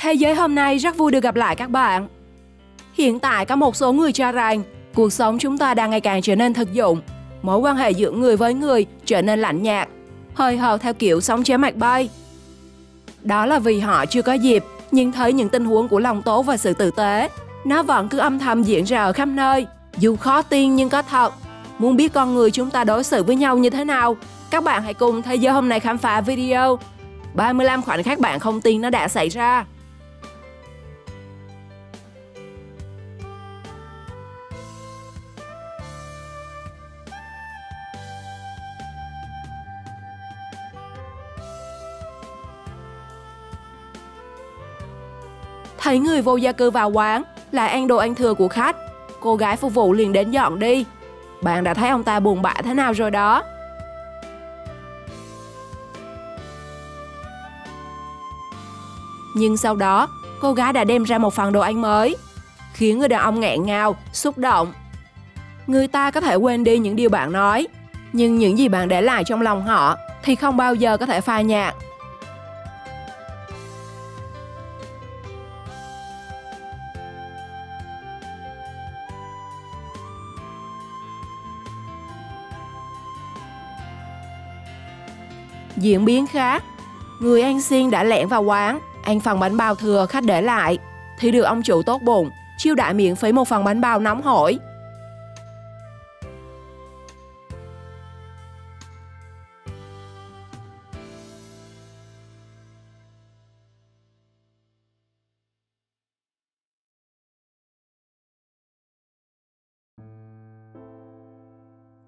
Thế giới hôm nay rất vui được gặp lại các bạn. Hiện tại có một số người cho rằng cuộc sống chúng ta đang ngày càng trở nên thực dụng, mối quan hệ giữa người với người trở nên lạnh nhạt, hời hợt theo kiểu sống chéo mặt bay. Đó là vì họ chưa có dịp nhìn thấy những tình huống của lòng tốt và sự tử tế. Nó vẫn cứ âm thầm diễn ra ở khắp nơi, dù khó tin nhưng có thật. Muốn biết con người chúng ta đối xử với nhau như thế nào? Các bạn hãy cùng Thế giới hôm nay khám phá video 35 khoảnh khắc bạn không tin nó đã xảy ra. Thấy người vô gia cư vào quán, lại ăn đồ ăn thừa của khách. Cô gái phục vụ liền đến dọn đi. Bạn đã thấy ông ta buồn bã thế nào rồi đó. Nhưng sau đó, cô gái đã đem ra một phần đồ ăn mới, khiến người đàn ông nghẹn ngào, xúc động. Người ta có thể quên đi những điều bạn nói, nhưng những gì bạn để lại trong lòng họ thì không bao giờ có thể phai nhạt. Diễn biến khác, người ăn xiên đã lẻn vào quán, ăn phần bánh bao thừa khách để lại, thì được ông chủ tốt bụng chiêu đãi miễn phí một phần bánh bao nóng hổi.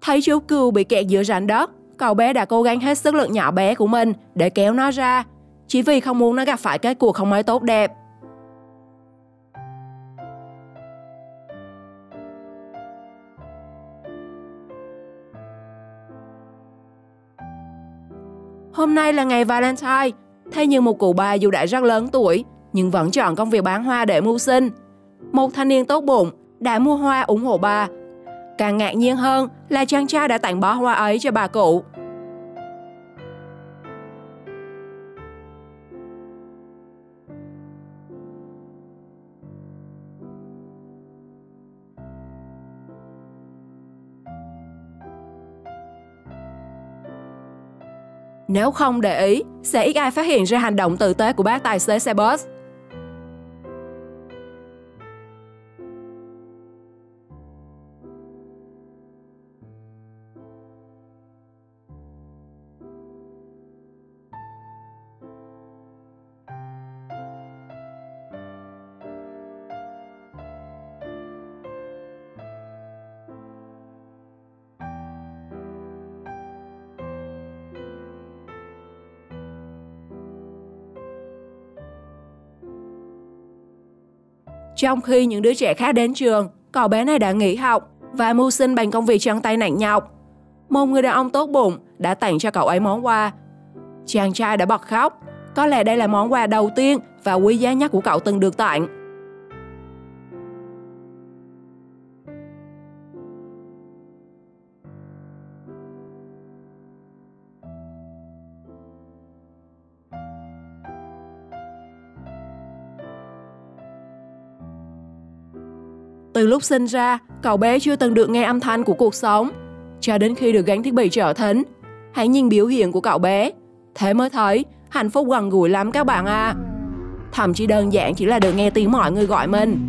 Thấy chú cừu bị kẹt giữa rãnh đất, cậu bé đã cố gắng hết sức lực nhỏ bé của mình để kéo nó ra, chỉ vì không muốn nó gặp phải kết cuộc không mấy tốt đẹp. Hôm nay là ngày Valentine, thế nhưng một cụ bà dù đã rất lớn tuổi nhưng vẫn chọn công việc bán hoa để mưu sinh. Một thanh niên tốt bụng đã mua hoa ủng hộ bà. Càng ngạc nhiên hơn là chàng trai đã tặng bó hoa ấy cho bà cụ. Nếu không để ý, sẽ ít ai phát hiện ra hành động tử tế của bác tài xế xe bus. Trong khi những đứa trẻ khác đến trường, cậu bé này đã nghỉ học và mưu sinh bằng công việc chân tay nặng nhọc. Một người đàn ông tốt bụng đã tặng cho cậu ấy món quà. Chàng trai đã bật khóc. Có lẽ đây là món quà đầu tiên và quý giá nhất của cậu từng được tặng. Từ lúc sinh ra, cậu bé chưa từng được nghe âm thanh của cuộc sống, cho đến khi được gắn thiết bị trợ thính. Hãy nhìn biểu hiện của cậu bé, thế mới thấy hạnh phúc gần gũi lắm các bạn à. Thậm chí đơn giản chỉ là được nghe tiếng mọi người gọi mình.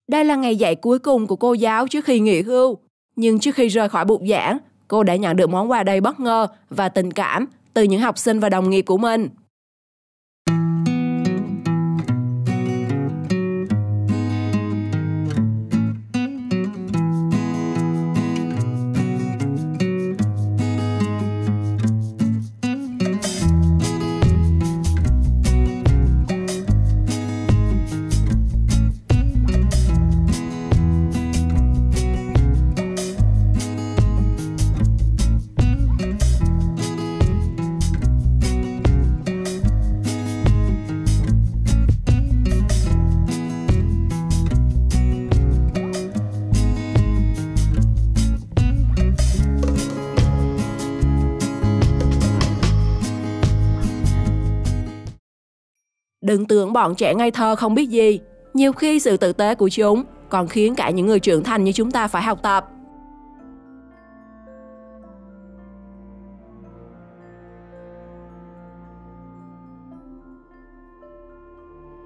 Đây là ngày dạy cuối cùng của cô giáo trước khi nghỉ hưu. Nhưng trước khi rời khỏi bục giảng, cô đã nhận được món quà đầy bất ngờ và tình cảm từ những học sinh và đồng nghiệp của mình. Đừng tưởng bọn trẻ ngây thơ không biết gì. Nhiều khi sự tử tế của chúng còn khiến cả những người trưởng thành như chúng ta phải học tập.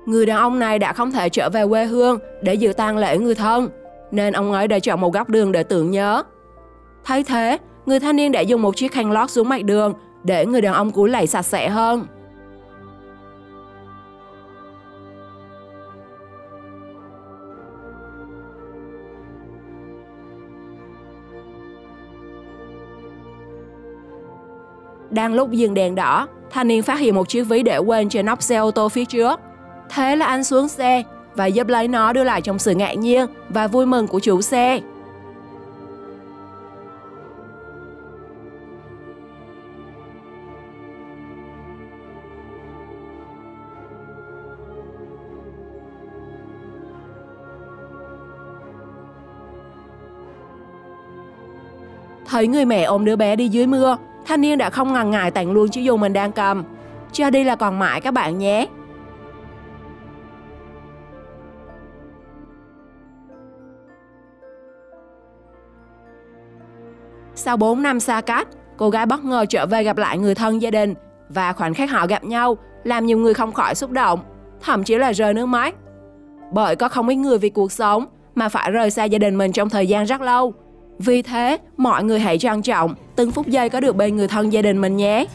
Người đàn ông này đã không thể trở về quê hương để dự tang lễ người thân, nên ông ấy đã chọn một góc đường để tưởng nhớ. Thấy thế, người thanh niên đã dùng một chiếc khăn lót xuống mặt đường để người đàn ông cúi lạy sạch sẽ hơn. Đang lúc dừng đèn đỏ, thanh niên phát hiện một chiếc ví để quên trên nóc xe ô tô phía trước. Thế là anh xuống xe và giúp lấy nó đưa lại trong sự ngạc nhiên và vui mừng của chủ xe. Thấy người mẹ ôm đứa bé đi dưới mưa, thanh niên đã không ngần ngại tặng luôn chiếc dù mình đang cầm. Cho đi là còn mãi các bạn nhé. Sau 4 năm xa cách, cô gái bất ngờ trở về gặp lại người thân gia đình và khoảnh khắc họ gặp nhau làm nhiều người không khỏi xúc động, thậm chí là rơi nước mắt. Bởi có không ít người vì cuộc sống mà phải rời xa gia đình mình trong thời gian rất lâu. Vì thế, mọi người hãy trân trọng từng phút giây có được bên người thân gia đình mình nhé.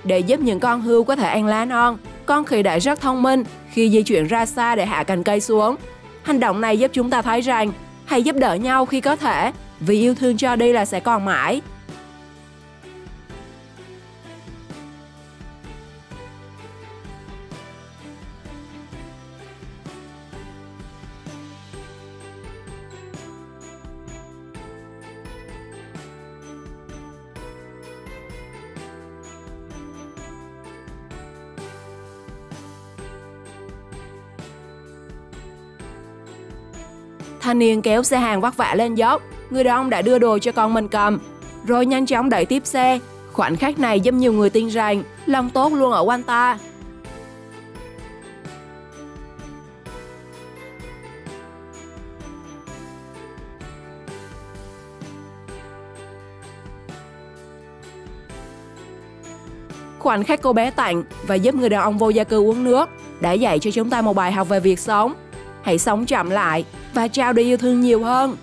Để giúp những con hươu có thể ăn lá non, con khỉ đã rất thông minh khi di chuyển ra xa để hạ cành cây xuống. Hành động này giúp chúng ta thấy rằng hãy giúp đỡ nhau khi có thể, vì yêu thương cho đi là sẽ còn mãi. Thanh niên kéo xe hàng vất vả lên dốc, người đàn ông đã đưa đồ cho con mình cầm, rồi nhanh chóng đẩy tiếp xe. Khoảnh khắc này giúp nhiều người tin rằng lòng tốt luôn ở quanh ta. Khoảnh khắc cô bé tặng và giúp người đàn ông vô gia cư uống nước đã dạy cho chúng ta một bài học về việc sống. Hãy sống chậm lại và trao đi yêu thương nhiều hơn.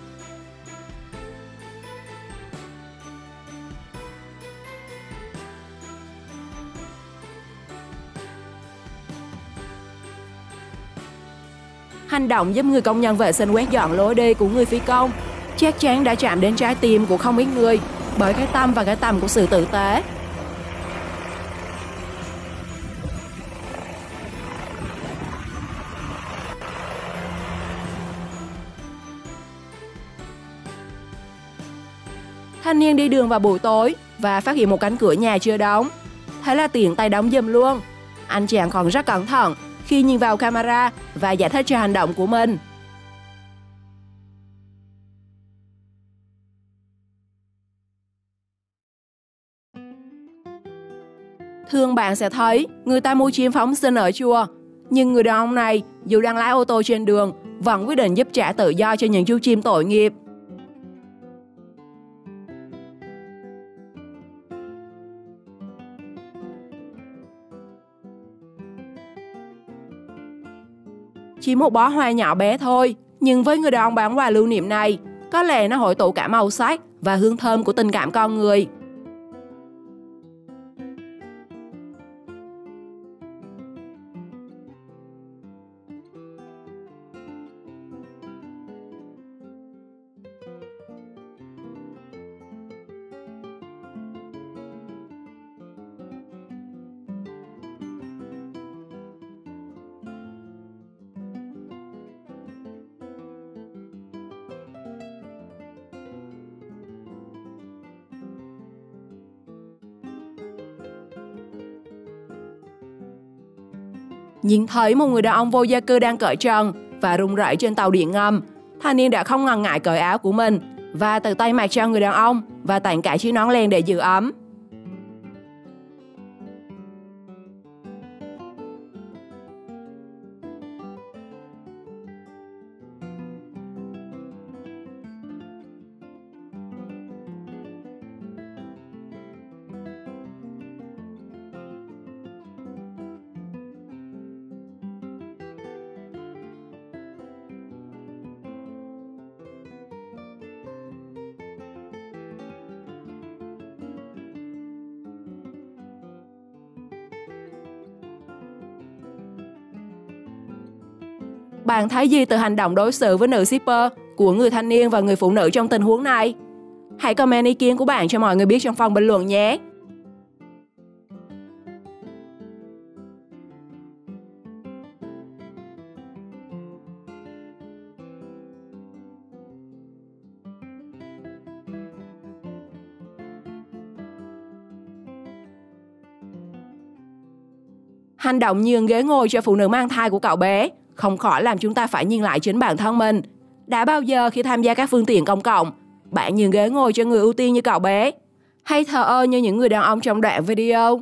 Hành động giúp người công nhân vệ sinh quét dọn lối đi của người phi công chắc chắn đã chạm đến trái tim của không ít người bởi cái tâm và cái tầm của sự tử tế. Thanh niên đi đường vào buổi tối và phát hiện một cánh cửa nhà chưa đóng. Thế là tiện tay đóng giùm luôn. Anh chàng còn rất cẩn thận khi nhìn vào camera và giải thích cho hành động của mình. Thường bạn sẽ thấy người ta mua chim phóng sinh ở chùa, nhưng người đàn ông này dù đang lái ô tô trên đường vẫn quyết định giúp trả tự do cho những chú chim tội nghiệp. Chỉ một bó hoa nhỏ bé thôi, nhưng với người đàn ông bán quà lưu niệm này, có lẽ nó hội tụ cả màu sắc và hương thơm của tình cảm con người. Nhìn thấy một người đàn ông vô gia cư đang cởi trần và run rẩy trên tàu điện ngầm, thanh niên đã không ngần ngại cởi áo của mình và tự tay mặc cho người đàn ông và tặng cả chiếc nón len để giữ ấm. Bạn thấy gì từ hành động đối xử với nữ shipper của người thanh niên và người phụ nữ trong tình huống này? Hãy comment ý kiến của bạn cho mọi người biết trong phần bình luận nhé! Hành động nhường ghế ngồi cho phụ nữ mang thai của cậu bé không khỏi làm chúng ta phải nhìn lại chính bản thân mình. Đã bao giờ khi tham gia các phương tiện công cộng, bạn nhường ghế ngồi cho người ưu tiên như cậu bé? Hay thờ ơ như những người đàn ông trong đoạn video?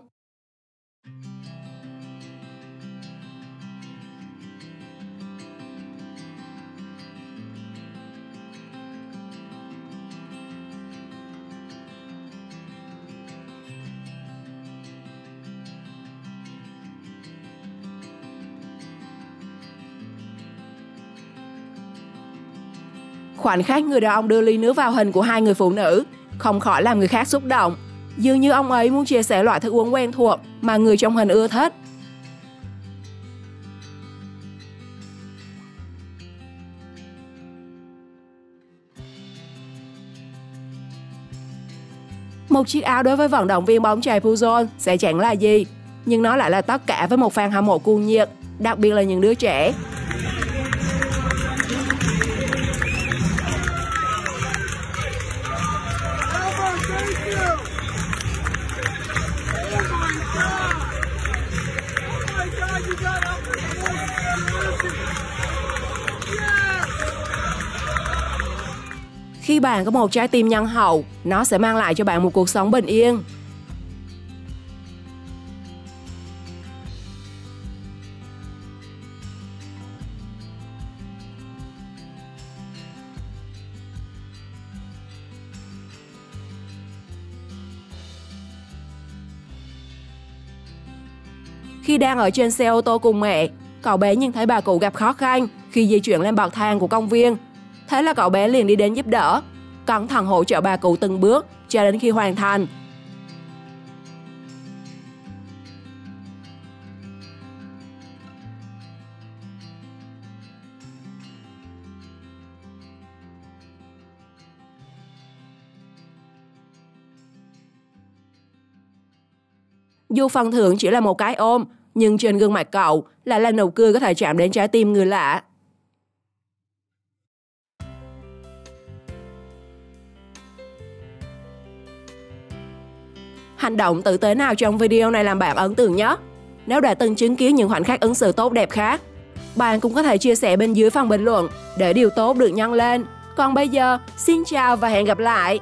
Khoảnh khắc người đàn ông đưa ly nước vào hình của hai người phụ nữ không khỏi làm người khác xúc động. Dường như ông ấy muốn chia sẻ loại thức uống quen thuộc mà người trong hình ưa thích. Một chiếc áo đối với vận động viên bóng chày Pujol sẽ chẳng là gì, nhưng nó lại là tất cả với một fan hâm mộ cuồng nhiệt, đặc biệt là những đứa trẻ. Khi bạn có một trái tim nhân hậu, nó sẽ mang lại cho bạn một cuộc sống bình yên. Khi đang ở trên xe ô tô cùng mẹ, cậu bé nhìn thấy bà cụ gặp khó khăn khi di chuyển lên bậc thang của công viên. Thế là cậu bé liền đi đến giúp đỡ, cẩn thận hỗ trợ bà cụ từng bước cho đến khi hoàn thành. Dù phần thưởng chỉ là một cái ôm, nhưng trên gương mặt cậu lại là nụ cười có thể chạm đến trái tim người lạ. Hành động tử tế nào trong video này làm bạn ấn tượng nhất? Nếu đã từng chứng kiến những khoảnh khắc ứng xử tốt đẹp khác, bạn cũng có thể chia sẻ bên dưới phần bình luận để điều tốt được nhân lên. Còn bây giờ, xin chào và hẹn gặp lại!